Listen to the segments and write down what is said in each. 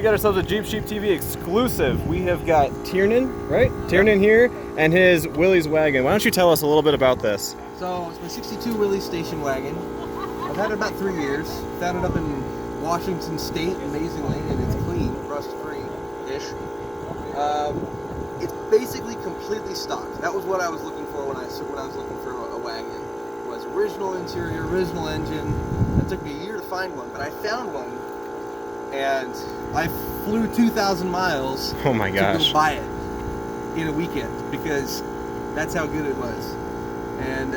we got ourselves a Jeep Sheep TV exclusive. We have got Tiernan, right? Tiernan here, and his Willys Wagon. Why don't you tell us a little bit about this? So it's my 62 Willys station wagon. I've had it about 3 years. Found it up in Washington State, amazingly, and it's clean, rust-free-ish. It's basically completely stock. That was what I was looking for when I was looking for a wagon. It was original interior, original engine. It took me a year to find one, but I found one, and I flew 2,000 miles. Oh my gosh! To go buy it in a weekend because that's how good it was. And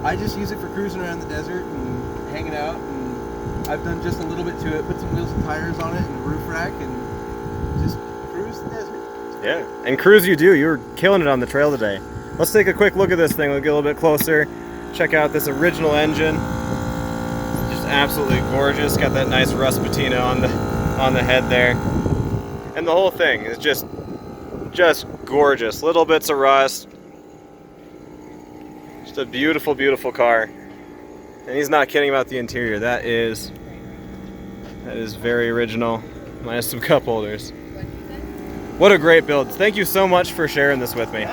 I just use it for cruising around the desert and hanging out, and I've done just a little bit to it, put some wheels and tires on it and a roof rack, and just cruise the desert. Yeah, and cruise you do. You were killing it on the trail today. Let's take a quick look at this thing. We'll get a little bit closer. Check out this original engine. Just absolutely gorgeous. Got that nice rust patina on the head there. And the whole thing is just gorgeous. Little bits of rust. Just a beautiful, beautiful car. And he's not kidding about the interior. That is very original, minus some cup holders. What a great build. Thank you so much for sharing this with me.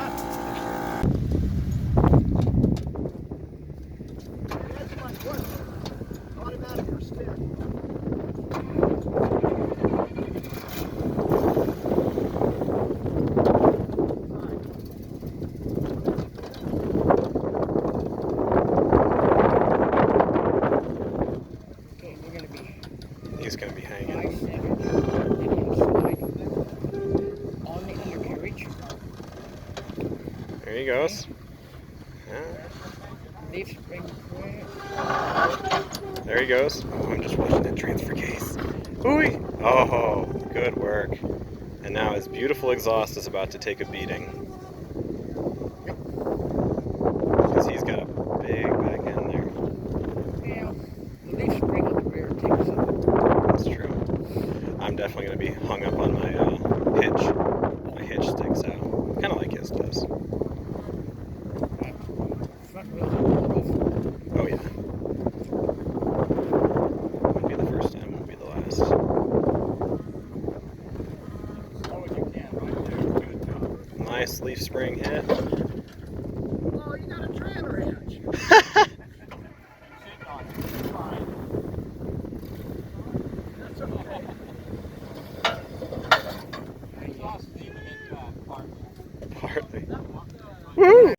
He's going to be hanging. There he goes. There he goes. Oh, I'm just watching that transfer case. Ooh! Oh, good work. And now his beautiful exhaust is about to take a beating. Because he's got a big back end there. Yeah, the leaf spring on the rear takes it. That's true. I'm definitely going to be hung up on my hitch. My hitch sticks out. Kind of like his does. Front wheels. Oh yeah. Won't be the first time, won't be the last. Nice leaf spring hit. Oh, you got a trailer hitch. That's okay. Partly. Woo!